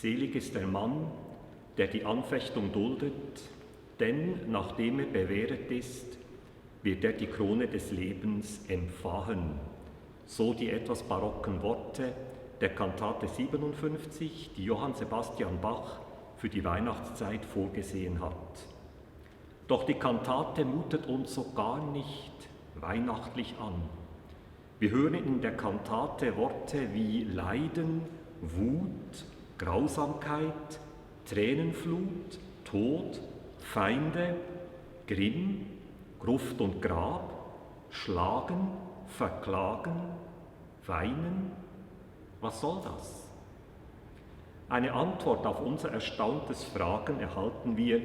Selig ist der Mann, der die Anfechtung duldet, denn nachdem er bewähret ist, wird er die Krone des Lebens empfangen. So die etwas barocken Worte der Kantate 57, die Johann Sebastian Bach für die Weihnachtszeit vorgesehen hat. Doch die Kantate mutet uns so gar nicht weihnachtlich an. Wir hören in der Kantate Worte wie Leiden, Wut, Grausamkeit, Tränenflut, Tod, Feinde, Grimm, Gruft und Grab, Schlagen, Verklagen, Weinen. Was soll das? Eine Antwort auf unser erstauntes Fragen erhalten wir,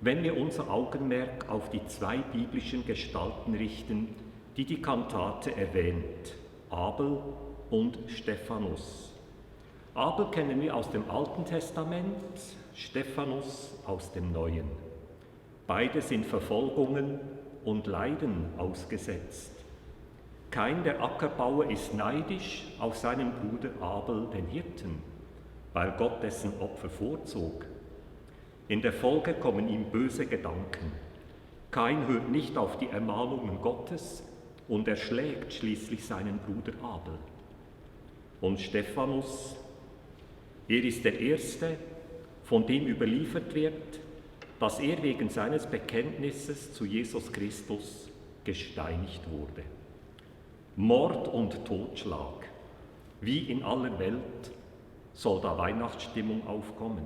wenn wir unser Augenmerk auf die zwei biblischen Gestalten richten, die die Kantate erwähnt, Abel und Stephanus. Abel kennen wir aus dem Alten Testament, Stephanus aus dem Neuen. Beide sind Verfolgungen und Leiden ausgesetzt. Kain, der Ackerbauer, ist neidisch auf seinen Bruder Abel, den Hirten, weil Gott dessen Opfer vorzog. In der Folge kommen ihm böse Gedanken. Kain hört nicht auf die Ermahnungen Gottes und erschlägt schließlich seinen Bruder Abel. Und Stephanus, er ist der Erste, von dem überliefert wird, dass er wegen seines Bekenntnisses zu Jesus Christus gesteinigt wurde. Mord und Totschlag, wie in aller Welt, soll da Weihnachtsstimmung aufkommen.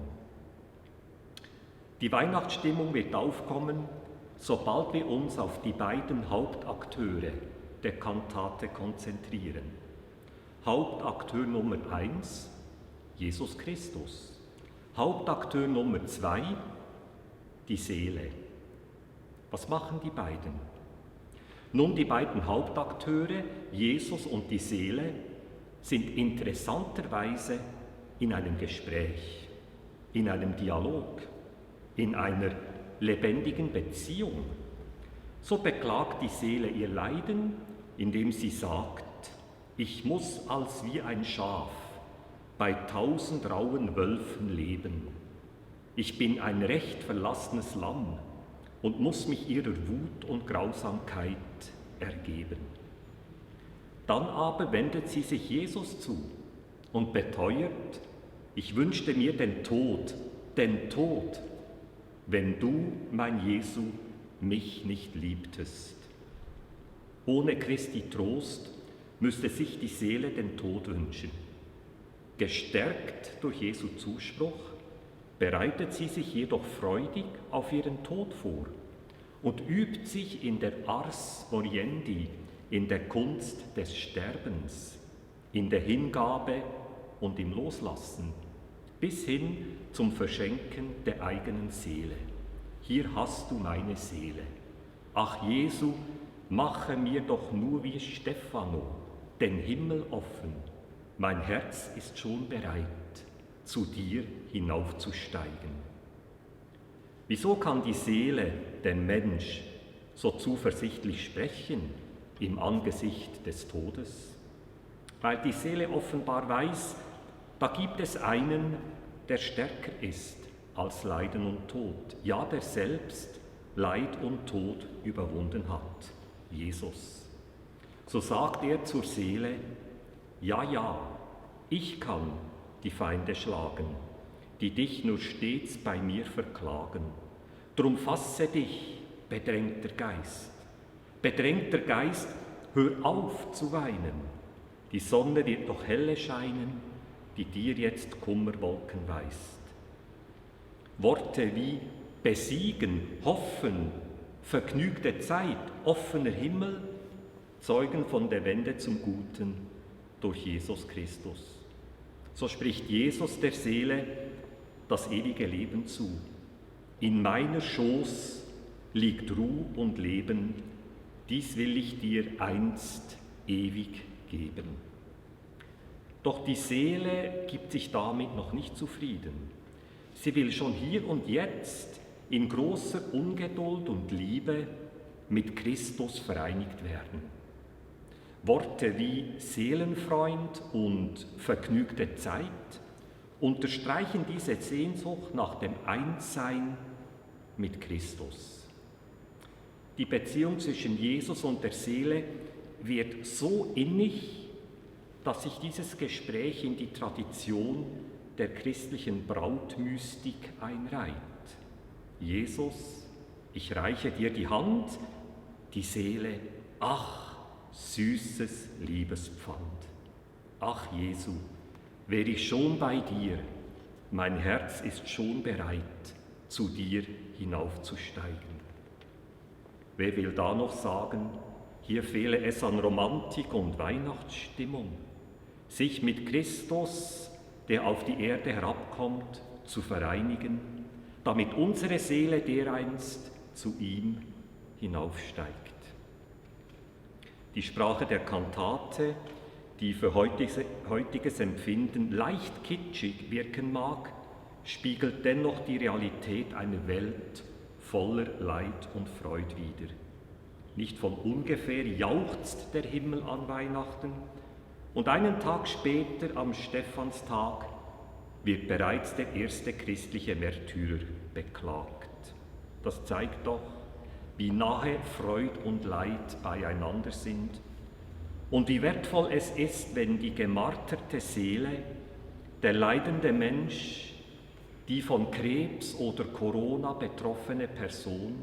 Die Weihnachtsstimmung wird aufkommen, sobald wir uns auf die beiden Hauptakteure der Kantate konzentrieren. Hauptakteur Nummer 1, Jesus Christus. Hauptakteur Nummer 2, die Seele. Was machen die beiden? Nun, die beiden Hauptakteure, Jesus und die Seele, sind interessanterweise in einem Gespräch, in einem Dialog, in einer lebendigen Beziehung. So beklagt die Seele ihr Leiden, indem sie sagt, ich muss als wie ein Schaf bei 1000 rauen Wölfen leben. Ich bin ein recht verlassenes Lamm und muss mich ihrer Wut und Grausamkeit ergeben. Dann aber wendet sie sich Jesus zu und beteuert, ich wünschte mir den Tod, wenn du, mein Jesu, mich nicht liebtest. Ohne Christi Trost müsste sich die Seele den Tod wünschen. Gestärkt durch Jesu Zuspruch bereitet sie sich jedoch freudig auf ihren Tod vor und übt sich in der Ars Moriendi, in der Kunst des Sterbens, in der Hingabe und im Loslassen, bis hin zum Verschenken der eigenen Seele. Hier hast du meine Seele. Ach Jesu, mache mir doch nur wie Stephano den Himmel offen. Mein Herz ist schon bereit, zu dir hinaufzusteigen. Wieso kann die Seele, der Mensch, so zuversichtlich sprechen im Angesicht des Todes? Weil die Seele offenbar weiß, da gibt es einen, der stärker ist als Leiden und Tod, ja, der selbst Leid und Tod überwunden hat, Jesus. So sagt er zur Seele, ja, ich kann die Feinde schlagen, die dich nur stets bei mir verklagen. Drum fasse dich, bedrängter Geist. Bedrängter Geist, hör auf zu weinen. Die Sonne wird noch helle scheinen, die dir jetzt Kummerwolken weist. Worte wie besiegen, hoffen, vergnügte Zeit, offener Himmel zeugen von der Wende zum Guten durch Jesus Christus. So spricht Jesus der Seele das ewige Leben zu. In meiner Schoß liegt Ruh und Leben, dies will ich dir einst ewig geben. Doch die Seele gibt sich damit noch nicht zufrieden. Sie will schon hier und jetzt in großer Ungeduld und Liebe mit Christus vereinigt werden. Worte wie Seelenfreund und vergnügte Zeit unterstreichen diese Sehnsucht nach dem Einssein mit Christus. Die Beziehung zwischen Jesus und der Seele wird so innig, dass sich dieses Gespräch in die Tradition der christlichen Brautmystik einreiht. Jesus, ich reiche dir die Hand, die Seele, ach, süßes Liebespfand. Ach Jesu, wär ich schon bei dir, mein Herz ist schon bereit, zu dir hinaufzusteigen. Wer will da noch sagen, hier fehle es an Romantik und Weihnachtsstimmung, sich mit Christus, der auf die Erde herabkommt, zu vereinigen, damit unsere Seele dereinst zu ihm hinaufsteigt. Die Sprache der Kantate, die für heutiges Empfinden leicht kitschig wirken mag, spiegelt dennoch die Realität einer Welt voller Leid und Freud wider. Nicht von ungefähr jauchzt der Himmel an Weihnachten und einen Tag später, am Stephanstag, wird bereits der erste christliche Märtyrer beklagt. Das zeigt doch, wie nahe Freud und Leid beieinander sind und wie wertvoll es ist, wenn die gemarterte Seele, der leidende Mensch, die von Krebs oder Corona betroffene Person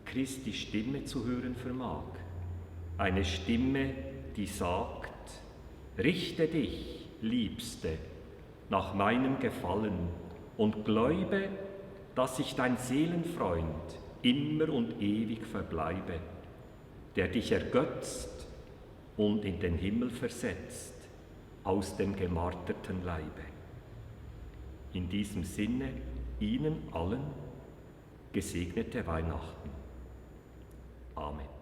Christi Stimme zu hören vermag. Eine Stimme, die sagt, richte dich, Liebste, nach meinem Gefallen und gläube, dass ich dein Seelenfreund immer und ewig verbleibe, der dich ergötzt und in den Himmel versetzt aus dem gemarterten Leibe. In diesem Sinne Ihnen allen gesegnete Weihnachten. Amen.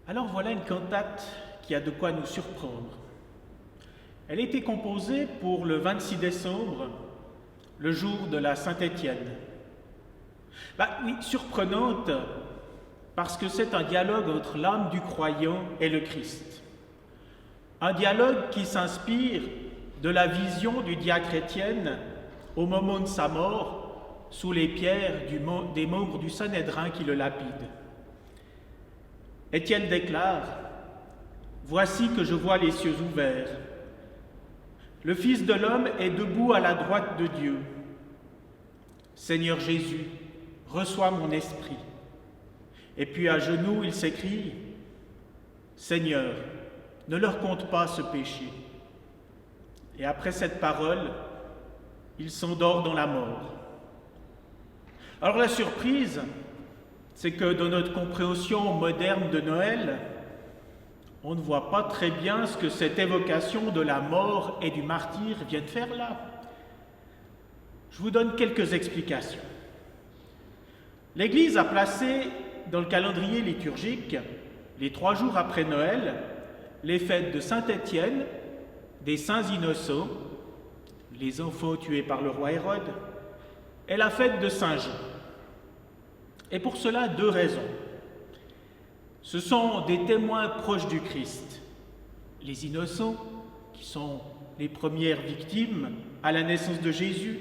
Alors voilà une cantate qui a de quoi nous surprendre. Elle a été composée pour le 26 décembre, le jour de la Saint-Étienne. Oui, surprenante, parce que c'est un dialogue entre l'âme du croyant et le Christ. Un dialogue qui s'inspire de la vision du diacre Étienne au moment de sa mort, sous les pierres des membres du Sanhédrin qui le lapident. Étienne déclare « Voici que je vois les cieux ouverts. Le Fils de l'homme est debout à la droite de Dieu. Seigneur Jésus, reçois mon esprit. » Et puis à genoux, il s'écrie « Seigneur, ne leur compte pas ce péché. » Et après cette parole, il s'endort dans la mort. Alors la surprise, c'est que dans notre compréhension moderne de Noël, on ne voit pas très bien ce que cette évocation de la mort et du martyre vient de faire là. Je vous donne quelques explications. L'Église a placé dans le calendrier liturgique, les 3 jours après Noël, les fêtes de Saint-Étienne, des Saints Innocents, les enfants tués par le roi Hérode, et la fête de Saint-Jean. Et pour cela, 2 raisons. Ce sont des témoins proches du Christ, les innocents, qui sont les premières victimes à la naissance de Jésus,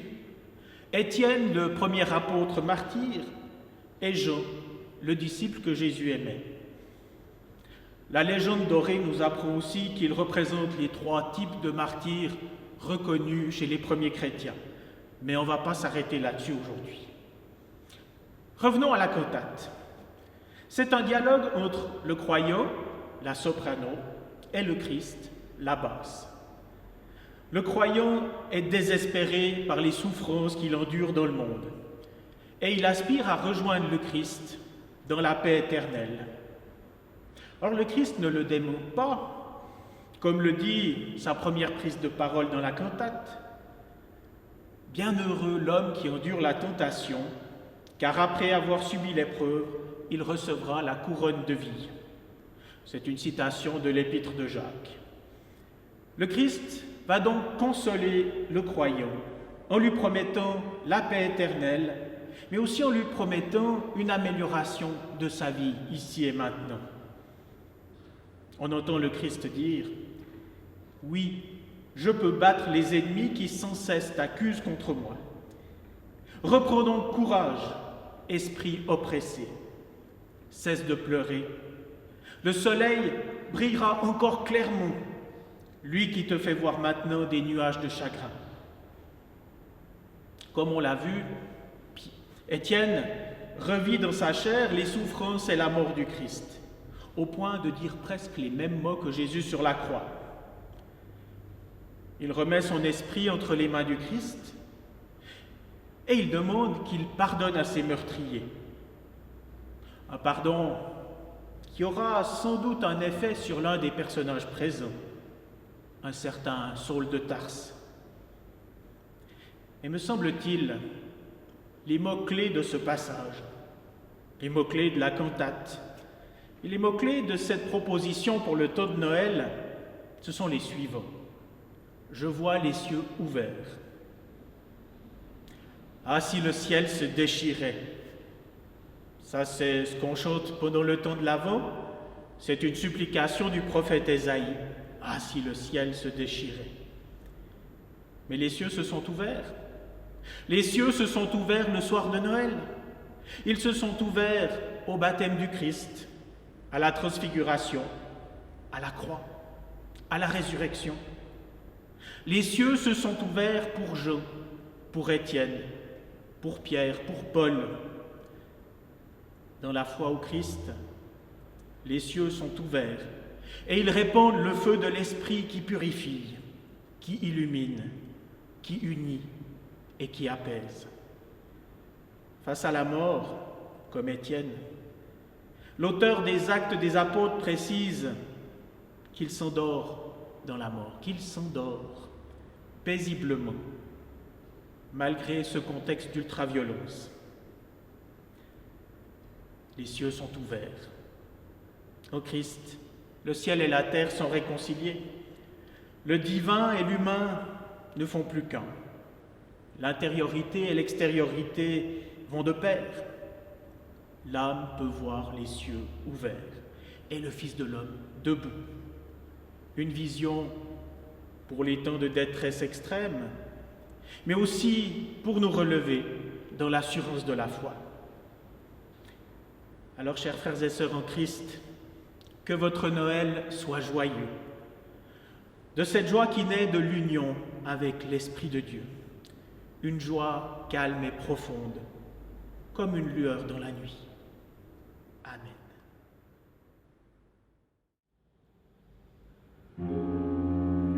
Étienne, le premier apôtre martyr, et Jean, le disciple que Jésus aimait. La légende dorée nous apprend aussi qu'il représente les 3 types de martyrs reconnus chez les premiers chrétiens. Mais on ne va pas s'arrêter là-dessus aujourd'hui. Revenons à la cantate. C'est un dialogue entre le croyant, la soprano, et le Christ, la basse. Le croyant est désespéré par les souffrances qu'il endure dans le monde, et il aspire à rejoindre le Christ dans la paix éternelle. Or, le Christ ne le démonte pas, comme le dit sa première prise de parole dans la cantate. « Bienheureux l'homme qui endure la tentation, car après avoir subi l'épreuve, il recevra la couronne de vie. » C'est une citation de l'épître de Jacques. Le Christ va donc consoler le croyant en lui promettant la paix éternelle, mais aussi en lui promettant une amélioration de sa vie ici et maintenant. On entend le Christ dire « Oui, je peux battre les ennemis qui sans cesse t'accusent contre moi. Reprends donc courage, esprit oppressé. Cesse de pleurer. Le soleil brillera encore clairement, lui qui te fait voir maintenant des nuages de chagrin. » Comme on l'a vu, Étienne revit dans sa chair les souffrances et la mort du Christ, au point de dire presque les mêmes mots que Jésus sur la croix. Il remet son esprit entre les mains du Christ et il demande qu'il pardonne à ses meurtriers. Un pardon qui aura sans doute un effet sur l'un des personnages présents, un certain Saul de Tarse. Et me semble-t-il, les mots-clés de ce passage, les mots-clés de la cantate, et les mots-clés de cette proposition pour le temps de Noël, ce sont les suivants. Je vois les cieux ouverts. Ah, si le ciel se déchirait. Ça, c'est ce qu'on chante pendant le temps de l'Avent. C'est une supplication du prophète Ésaïe. Ah, si le ciel se déchirait. Mais les cieux se sont ouverts. Les cieux se sont ouverts le soir de Noël. Ils se sont ouverts au baptême du Christ, à la transfiguration, à la croix, à la résurrection. Les cieux se sont ouverts pour Jean, pour Étienne, pour Pierre, pour Paul. Dans la foi au Christ, les cieux sont ouverts et ils répandent le feu de l'Esprit qui purifie, qui illumine, qui unit et qui apaise. Face à la mort, comme Étienne, l'auteur des Actes des Apôtres précise qu'il s'endort dans la mort, qu'il s'endort paisiblement, malgré ce contexte d'ultraviolence. Les cieux sont ouverts. Ô Christ, le ciel et la terre sont réconciliés. Le divin et l'humain ne font plus qu'un. L'intériorité et l'extériorité vont de pair. L'âme peut voir les cieux ouverts et le Fils de l'homme debout. Une vision pour les temps de détresse extrême, mais aussi pour nous relever dans l'assurance de la foi. Alors, chers frères et sœurs en Christ, que votre Noël soit joyeux, de cette joie qui naît de l'union avec l'Esprit de Dieu, une joie calme et profonde, comme une lueur dans la nuit. Amen.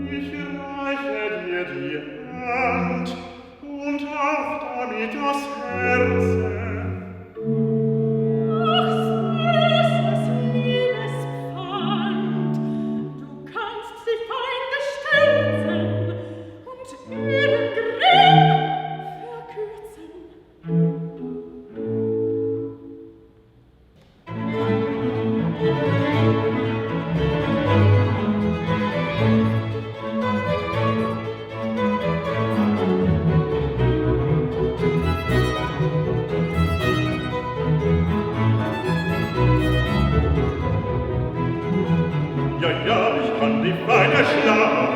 Ich reiche dir die Hand und auch damit das Herz. Ja, ich kann die Beine schlagen.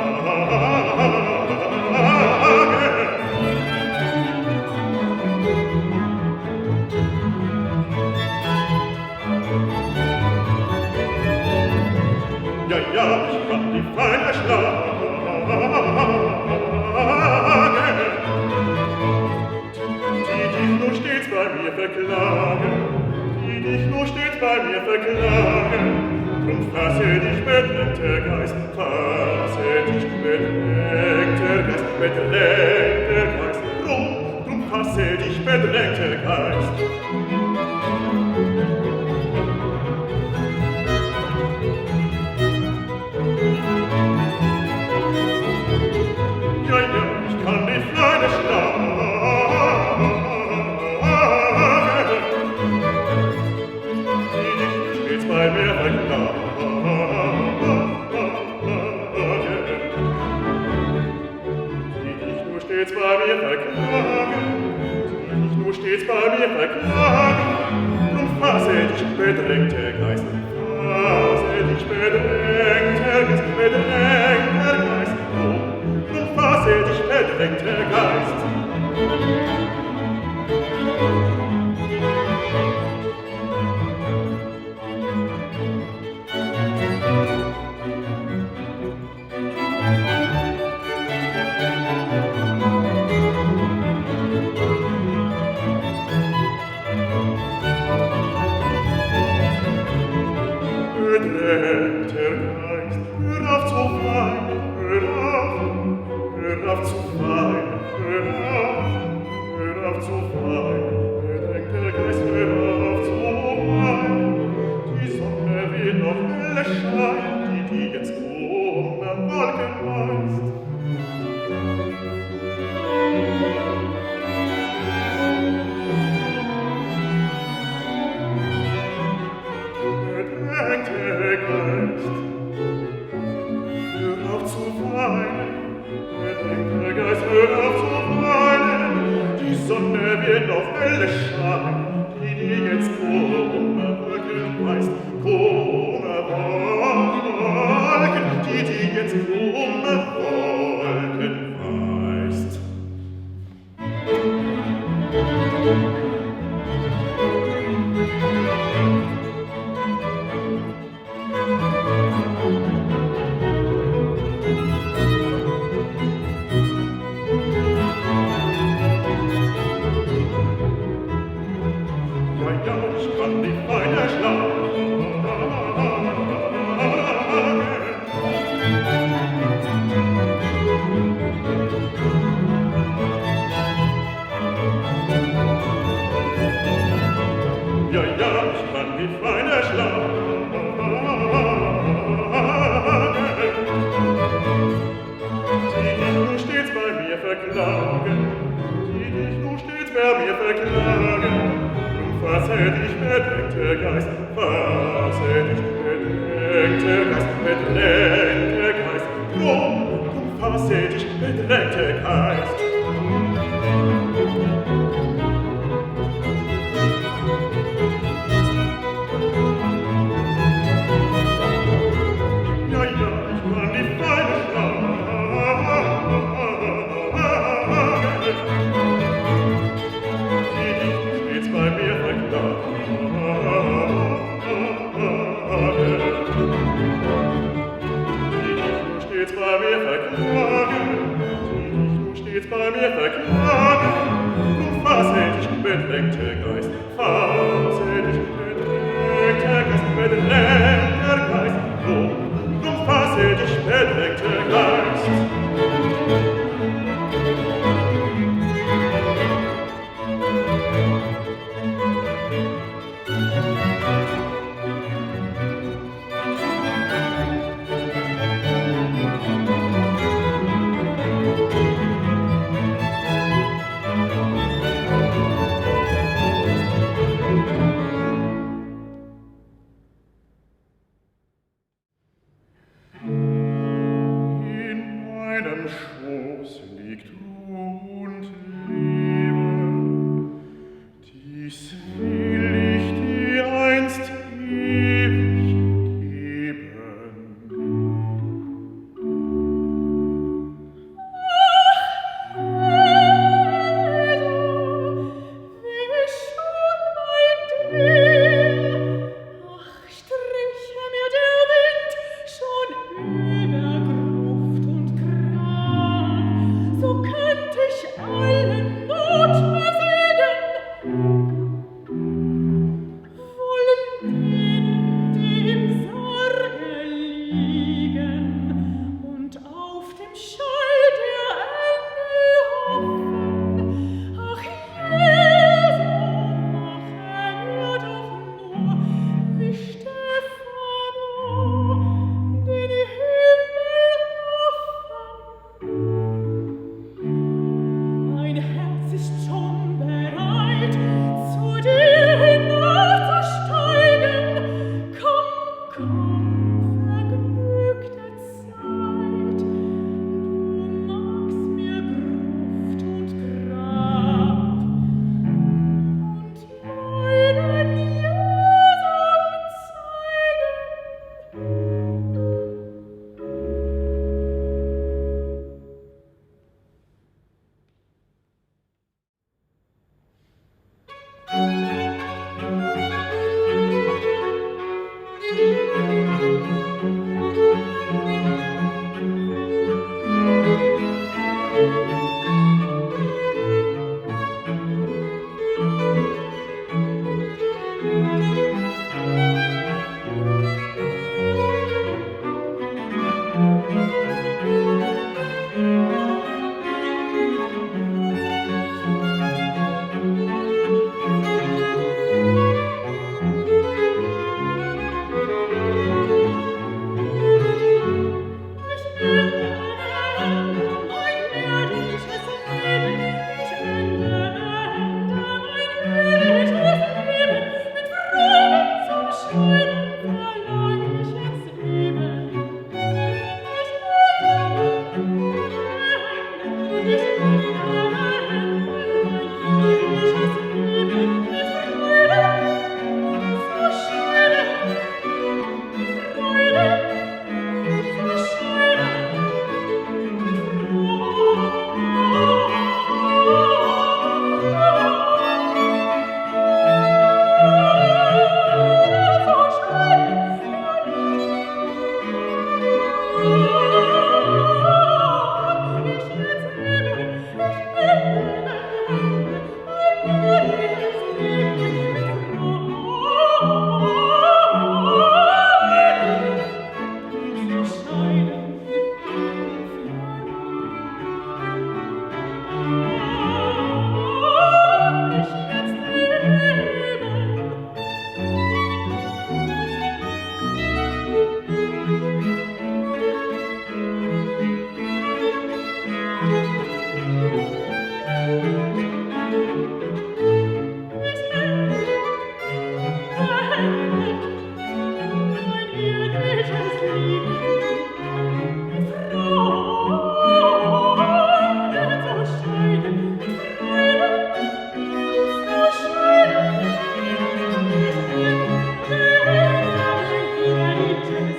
Ja, ich kann die Beine schlagen. Die dich nur stets bei mir verklagen, die dich nur stets bei mir verklagen. Drum fasse dich, bedrängter Geist, fasse dich, bedrängter Geist, bedrängter Geist. Drum fasse dich, bedrängter Geist. Ja, ich kann die Flamme schlagen, die dich stets bei mir verklagen. Stets bei mir verklagen, die dich nur stets bei mir verklagen. Drum fasse dich, bedrängter Geist, fasse dich, bedrängter Geist, bedrängter Geist. Drum fasse dich, bedrängter Geist. Bedrängter Geist, hör auf zu weinen, hör auf zu weinen, hör auf zu weinen, bedrängter Geist, hör auf zu weinen. Die Sonne wird noch helle scheinen, die jetzt um am Wolken weist. Bedrängter Geist, hör auf zu weinen, bedrängter Geist, hör auf zu weinen. Die Sonne wird noch helle scheinen, die dir jetzt komme Wolken weist, komme Wolken, die dir jetzt komme Wolken weist. Ja, ich kann die Beine schlagen. Ja, ich kann die Beine schlagen. Die dich nur stets bei mir verklagen, die dich nur stets bei mir verklagen. Fasse dich, bedrängter Geist, fasse dich, bedrängter bedrängte Geist, drum fasse dich, bedrängte Geist. Ja, ich kann die feine Schlage, die dich stets bei mir verklagt.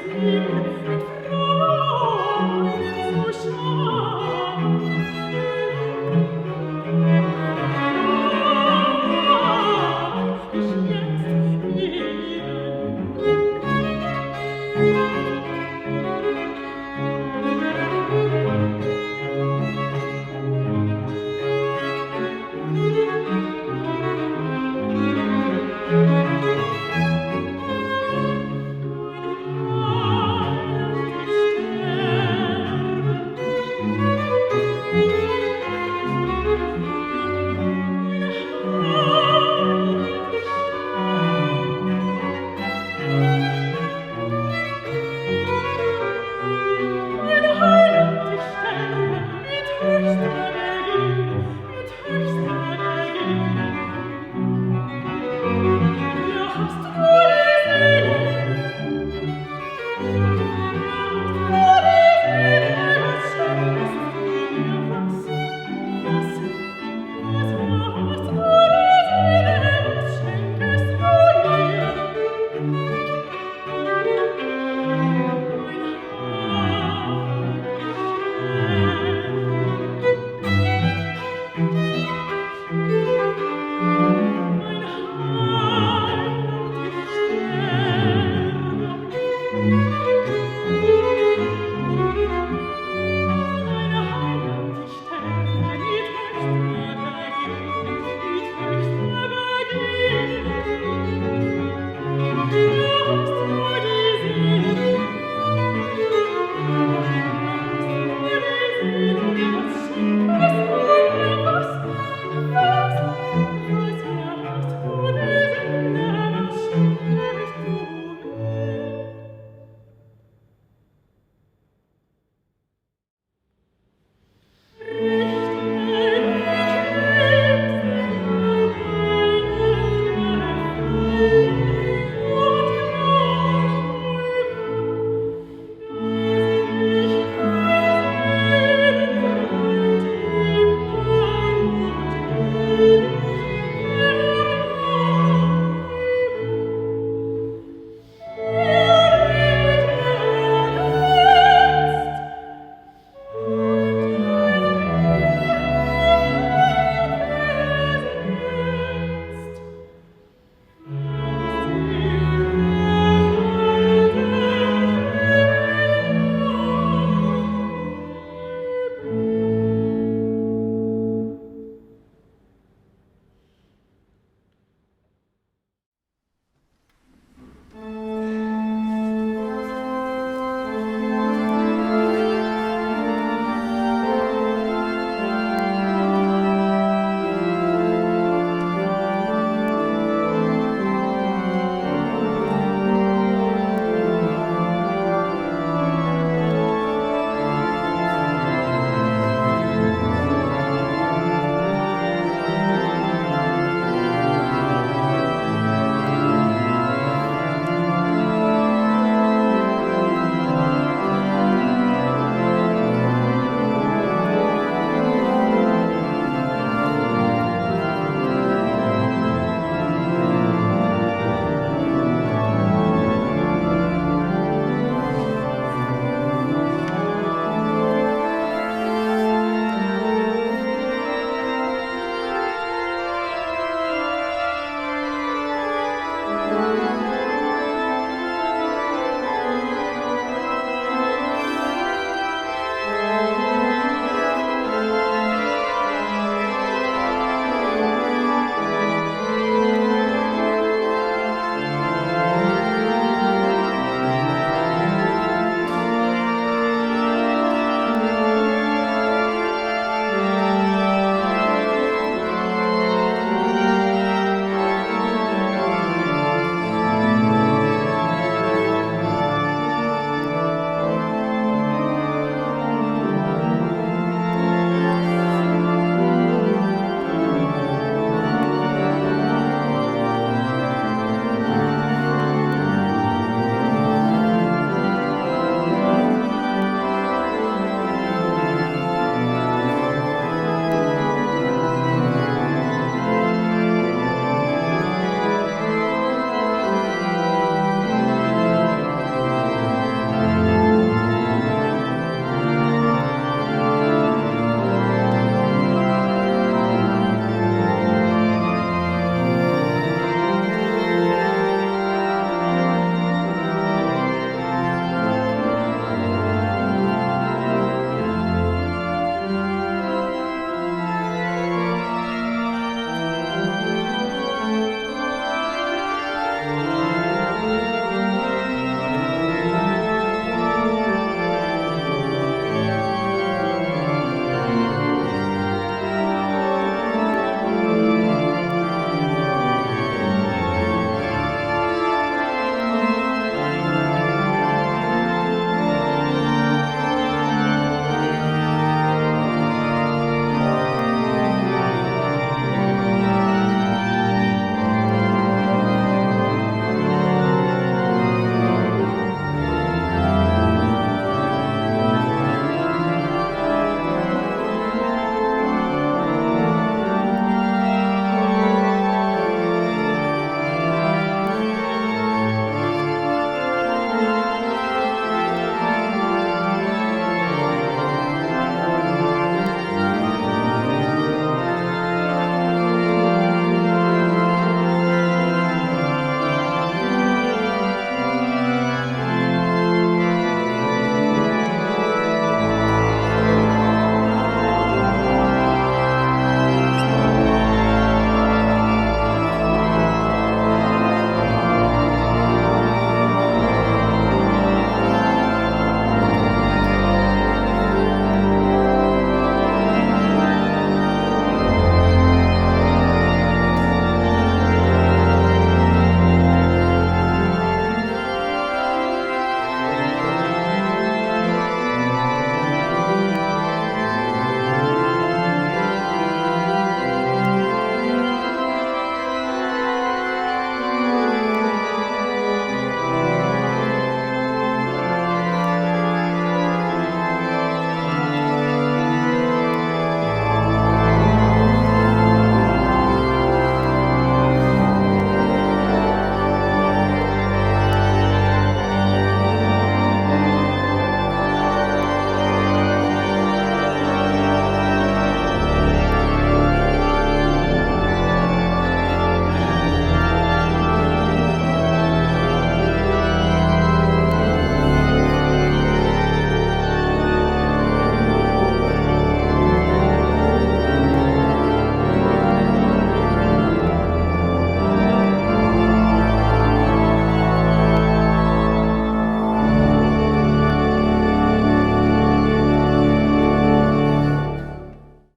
des